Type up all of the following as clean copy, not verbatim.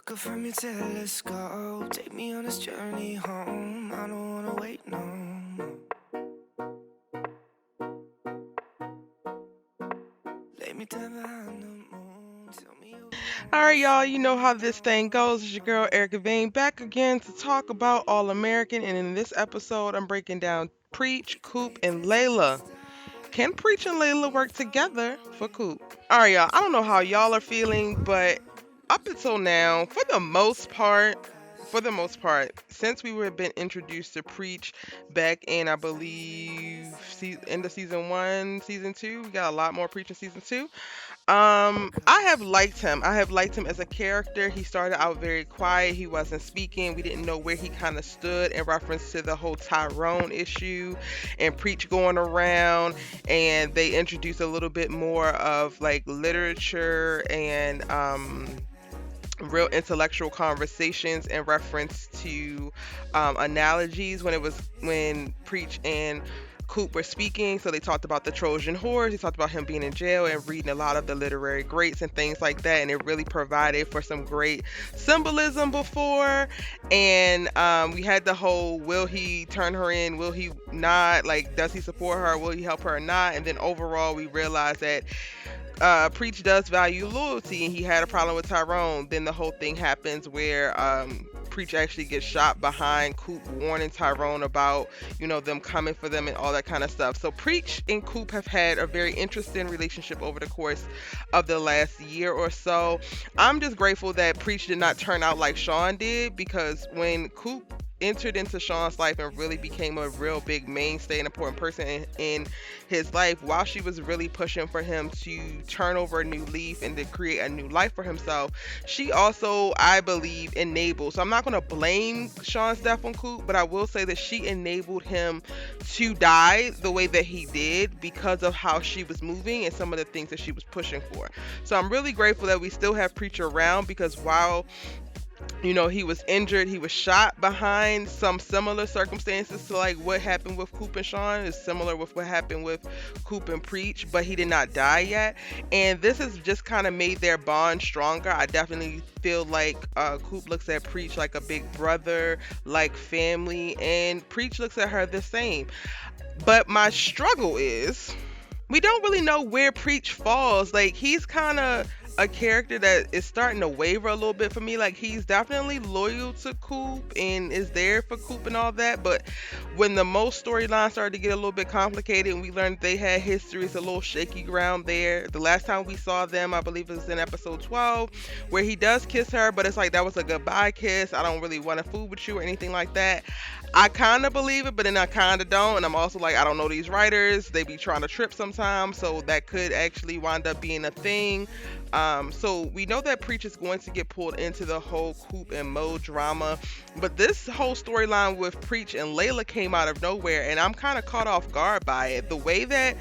Look up from your telescope, take me on this journey home. I don't wanna wait no more. Lay me down behind the moon, tell me you. All right, y'all, you know how this thing goes. It's your girl Erica Vane back again to talk about All American. And in this episode, I'm breaking down Preach, Coop, and Layla. Can Preach and Layla work together for Coop? All right, y'all, I don't know how y'all are feeling, but up until now, for the most part, since we were been introduced to Preach back in, I believe, end of season one, season two, we got a lot more Preach in season two. I have liked him. I have liked him as a character. He started out very quiet. He wasn't speaking. We didn't know where he kind of stood in reference to the whole Tyrone issue and Preach going around. And they introduced a little bit more of like literature and real intellectual conversations in reference to analogies when Preach and Coop were speaking. So they talked about the Trojan horse. They talked about him being in jail and reading a lot of the literary greats and things like that. And it really provided for some great symbolism before. And we had the whole, will he turn her in? Will he not? Like, does he support her? Will he help her or not? And then overall, we realized that Preach does value loyalty, and he had a problem with Tyrone. Then the whole thing happens where Preach actually gets shot behind Coop, warning Tyrone about, them coming for them and all that kind of stuff. So Preach and Coop have had a very interesting relationship over the course of the last year or so. I'm just grateful that Preach did not turn out like Sean did, because when Coop entered into Sean's life and really became a real big mainstay and important person in his life, while she was really pushing for him to turn over a new leaf and to create a new life for himself, she also, I believe, enabled. So I'm not going to blame Sean's death on Coop, but I will say that she enabled him to die the way that he did because of how she was moving and some of the things that she was pushing for. So I'm really grateful that we still have Preacher around, because while he was injured, he was shot behind some similar circumstances to like what happened with Coop and Sean. Is similar with what happened with Coop and Preach, but he did not die yet. And this has just kind of made their bond stronger. I definitely feel like Coop looks at Preach like a big brother, like family, and Preach looks at her the same. But my struggle is, we don't really know where Preach falls. Like, he's kind of a character that is starting to waver a little bit for me. Like, he's definitely loyal to Coop and is there for Coop and all that, but when the most storyline started to get a little bit complicated and we learned they had history, it's a little shaky ground there. The last time we saw them, I believe it was in episode 12, where he does kiss her, but it's like that was a goodbye kiss. I don't really want to fool with you or anything like that. I kind of believe it, but then I kind of don't. And I'm also like, I don't know these writers. They be trying to trip sometimes. So that could actually wind up being a thing. So we know that Preach is going to get pulled into the whole Coop and Mo drama. But this whole storyline with Preach and Layla came out of nowhere. And I'm kind of caught off guard by it. The way that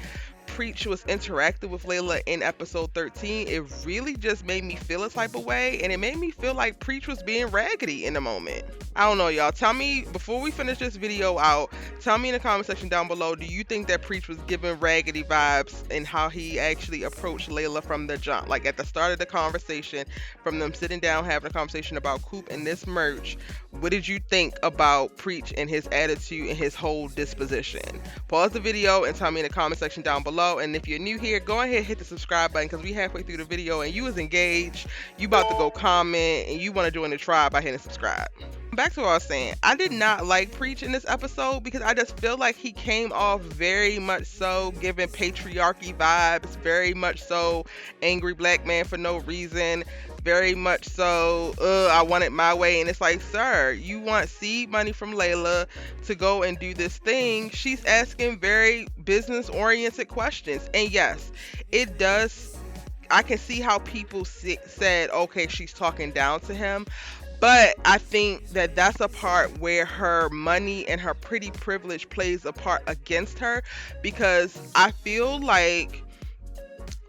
Preach was interacting with Layla in episode 13, it really just made me feel a type of way, and it made me feel like Preach was being raggedy in the moment. I don't know, y'all. Tell me, before we finish this video out, tell me in the comment section down below, do you think that Preach was giving raggedy vibes in how he actually approached Layla from the jump? Like, at the start of the conversation, from them sitting down having a conversation about Coop and this merch, what did you think about Preach and his attitude and his whole disposition? Pause the video and tell me in the comment section down below. And if you're new here, go ahead and hit the subscribe button, because we halfway through the video and you was engaged, you about to go comment, and you want to join the tribe by hitting subscribe. Back to what I was saying, I did not like Preach in this episode because I just feel like he came off very much so giving patriarchy vibes, very much so angry black man for no reason, very much so I want it my way. And it's like, sir, you want seed money from Layla to go and do this thing. She's asking very business oriented questions, and yes, it does, I can see how people said, okay, she's talking down to him. But I think that that's a part where her money and her pretty privilege plays a part against her, because I feel like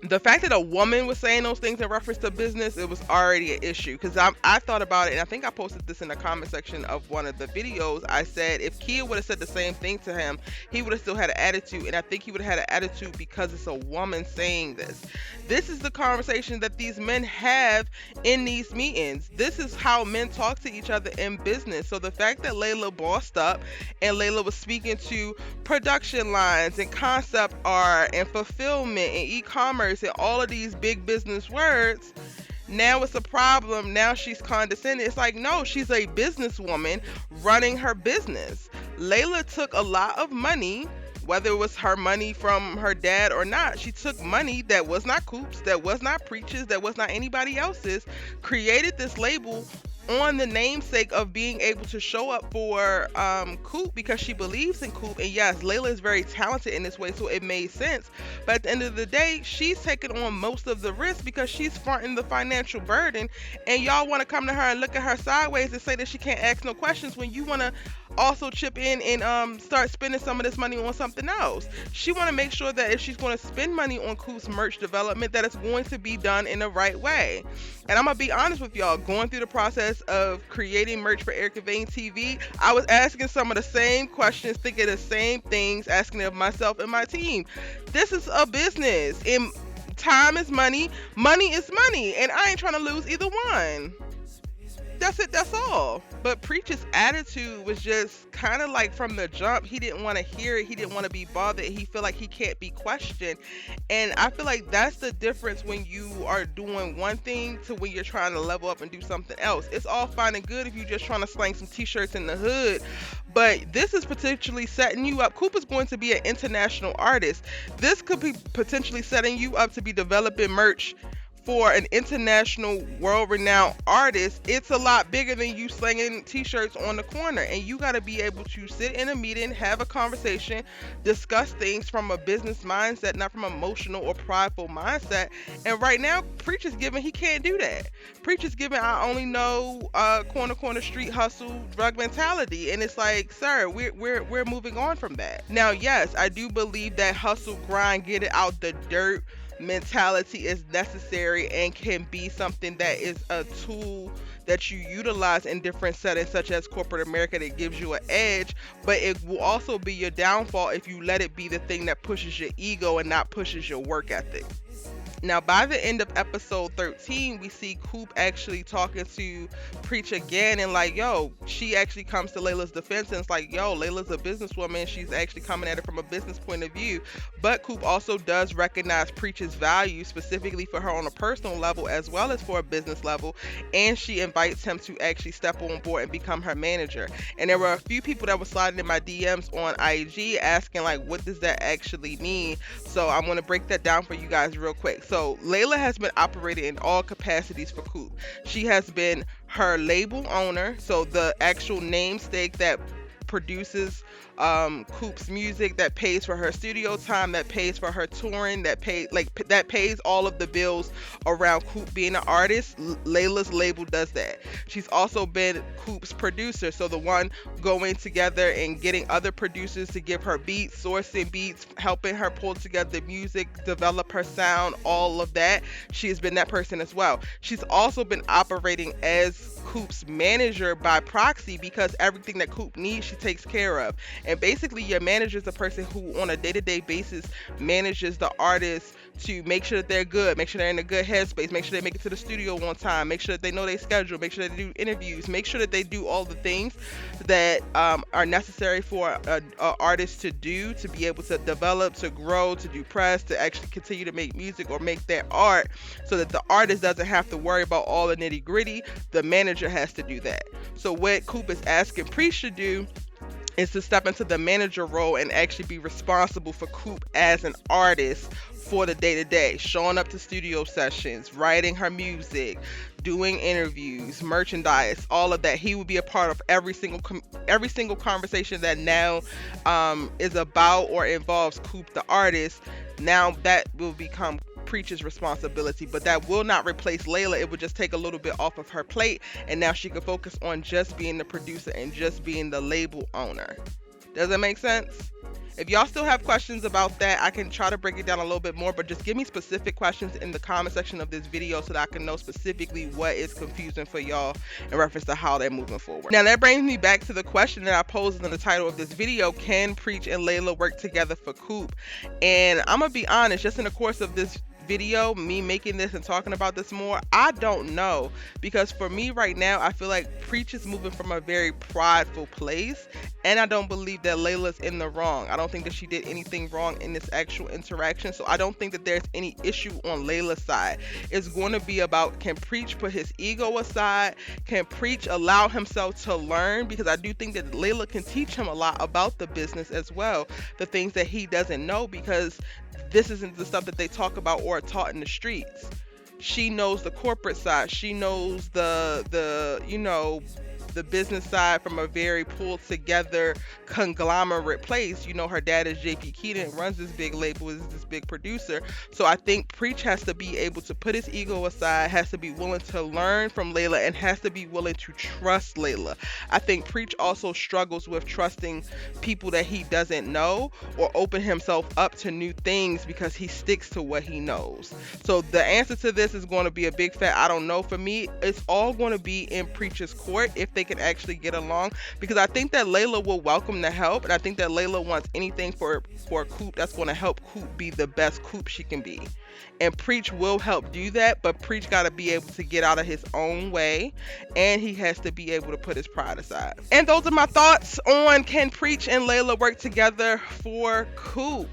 The fact that a woman was saying those things in reference to business, it was already an issue. Because I thought about it, and I think I posted this in the comment section of one of the videos. I said if Kia would have said the same thing to him, he would have still had an attitude, and I think he would have had an attitude because it's a woman saying this. This is the conversation that these men have in these meetings. This is how men talk to each other in business. So the fact that Layla bossed up and Layla was speaking to production lines and concept art and fulfillment and e-commerce and all of these big business words, now it's a problem. Now she's condescending. It's like, no, she's a businesswoman running her business. Layla took a lot of money, whether it was her money from her dad or not. She took money that was not Coop's, that was not Preach's, that was not anybody else's, created this label on the namesake of being able to show up for Coop because she believes in Coop. And yes, Layla is very talented in this way, so it made sense. But at the end of the day, she's taking on most of the risk because she's fronting the financial burden. And y'all want to come to her and look at her sideways and say that she can't ask no questions when you want to also chip in and start spending some of this money on something else. She want to make sure that if she's going to spend money on Coop's merch development, that it's going to be done in the right way. And I'm gonna be honest with y'all, going through the process of creating merch for Erica Vane TV, I was asking some of the same questions, thinking the same things, asking of myself and my team. This is a business, and time is money, money is money, and I ain't trying to lose either one. That's it, that's all. But Preach's attitude was just kind of like from the jump, he didn't want to hear it, he didn't want to be bothered, he feel like he can't be questioned. And I feel like that's the difference when you are doing one thing to when you're trying to level up and do something else. It's all fine and good if you're just trying to slang some t-shirts in the hood, but this is potentially setting you up. Coop is going to be an international artist. This could be potentially setting you up to be developing merch for an international world-renowned artist. It's a lot bigger than you slinging t-shirts on the corner, and you got to be able to sit in a meeting, have a conversation, discuss things from a business mindset, not from emotional or prideful mindset. And right now, Preach is giving he can't do that. Preach is giving I only know corner street hustle drug mentality, and it's like, sir, we're moving on from that. Now, yes, I do believe that hustle, grind, get it out the dirt mentality is necessary and can be something that is a tool that you utilize in different settings such as corporate America that gives you an edge, but it will also be your downfall if you let it be the thing that pushes your ego and not pushes your work ethic. Now, by the end of episode 13, we see Coop actually talking to Preach again, and like, yo, she actually comes to Layla's defense, and it's like, yo, Layla's a businesswoman, she's actually coming at it from a business point of view. But Coop also does recognize Preach's value, specifically for her on a personal level as well as for a business level, and she invites him to actually step on board and become her manager. And there were a few people that were sliding in my DMs on IG asking, like, what does that actually mean? So I'm going to break that down for you guys real quick. So Layla has been operating in all capacities for Coop. She has been her label owner, so the actual namesake that produces Coop's music, that pays for her studio time, that pays for her touring, that pays all of the bills around Coop being an artist. Layla's label does that. She's also been Coop's producer, so the one going together and getting other producers to give her beats, sourcing beats, helping her pull together music, develop her sound, all of that. She has been that person as well. She's also been operating as Coop's manager by proxy because everything that Coop needs, she takes care of. And basically, your manager is the person who, on a day-to-day basis, manages the artist to make sure that they're good, make sure they're in a good headspace, make sure they make it to the studio on time, make sure that they know their schedule, make sure that they do interviews, make sure that they do all the things that are necessary for an artist to do to be able to develop, to grow, to do press, to actually continue to make music or make their art, so that the artist doesn't have to worry about all the nitty-gritty. The manager has to do that. So what Coop is asking Priest to do is to step into the manager role and actually be responsible for Coop as an artist for the day-to-day, showing up to studio sessions, writing her music, doing interviews, merchandise, all of that. He will be a part of every single conversation that now is about or involves Coop the artist. Now that will become Preach's responsibility, but that will not replace Layla. It would just take a little bit off of her plate, and now she can focus on just being the producer and just being the label owner. Does that make sense? If y'all still have questions about that, I can try to break it down a little bit more, but just give me specific questions in the comment section of this video so that I can know specifically what is confusing for y'all in reference to how they're moving forward. Now that brings me back to the question that I posed in the title of this video: can Preach and Layla work together for Coop? And I'm gonna be honest, just in the course of this video, me making this and talking about this more, I don't know, because for me right now, I feel like Preach is moving from a very prideful place, and I don't believe that Layla's in the wrong. I don't think that she did anything wrong in this actual interaction, so I don't think that there's any issue on Layla's side. It's going to be about, can Preach put his ego aside? Can Preach allow himself to learn? Because I do think that Layla can teach him a lot about the business as well, the things that he doesn't know, because this isn't the stuff that they talk about or are taught in the streets. She knows the corporate side. She knows the business side from a very pulled together conglomerate place. Her dad is JP Keating, runs this big label, is this big producer. So I think Preach has to be able to put his ego aside, has to be willing to learn from Layla, and has to be willing to trust Layla. I think Preach also struggles with trusting people that he doesn't know, or open himself up to new things, because he sticks to what he knows. So the answer to this is going to be a big fat I don't know. For me, it's all going to be in Preach's court if they can actually get along, because I think that Layla will welcome the help, and I think that Layla wants anything for Coop that's going to help Coop be the best Coop she can be. And Preach will help do that, but Preach got to be able to get out of his own way, and he has to be able to put his pride aside. And those are my thoughts on, can Preach and Layla work together for Coop?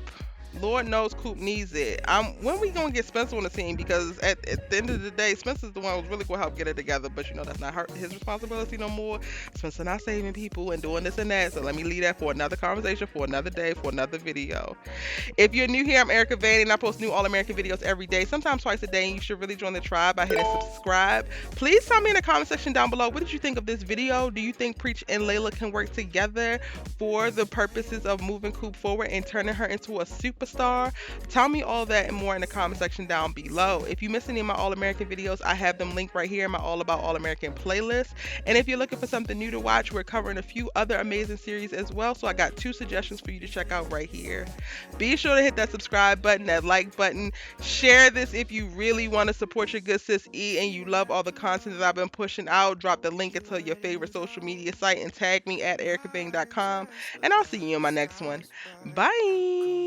Lord knows Coop needs it. When we gonna get Spence on the team? Because at the end of the day, Spence is the one who's really gonna help get it together. But that's not his responsibility no more. Spence not saving people and doing this and that. So let me leave that for another conversation, for another day, for another video. If you're new here, I'm Erica Vanny, and I post new All American videos every day, sometimes twice a day. And you should really join the tribe by hitting subscribe. Please tell me in the comment section down below, what did you think of this video? Do you think Preach and Layla can work together for the purposes of moving Coop forward and turning her into a superstar? Tell me all that and more in the comment section down below. If you missed any of my All American videos, I have them linked right here in my All About All American playlist. And if you're looking for something new to watch, we're covering a few other amazing series as well. So I got 2 suggestions for you to check out right here. Be sure to hit that subscribe button, that like button. Share this if you really want to support your good sis E and you love all the content that I've been pushing out. Drop the link into your favorite social media site and tag me at ericabang.com. And I'll see you in my next one. Bye.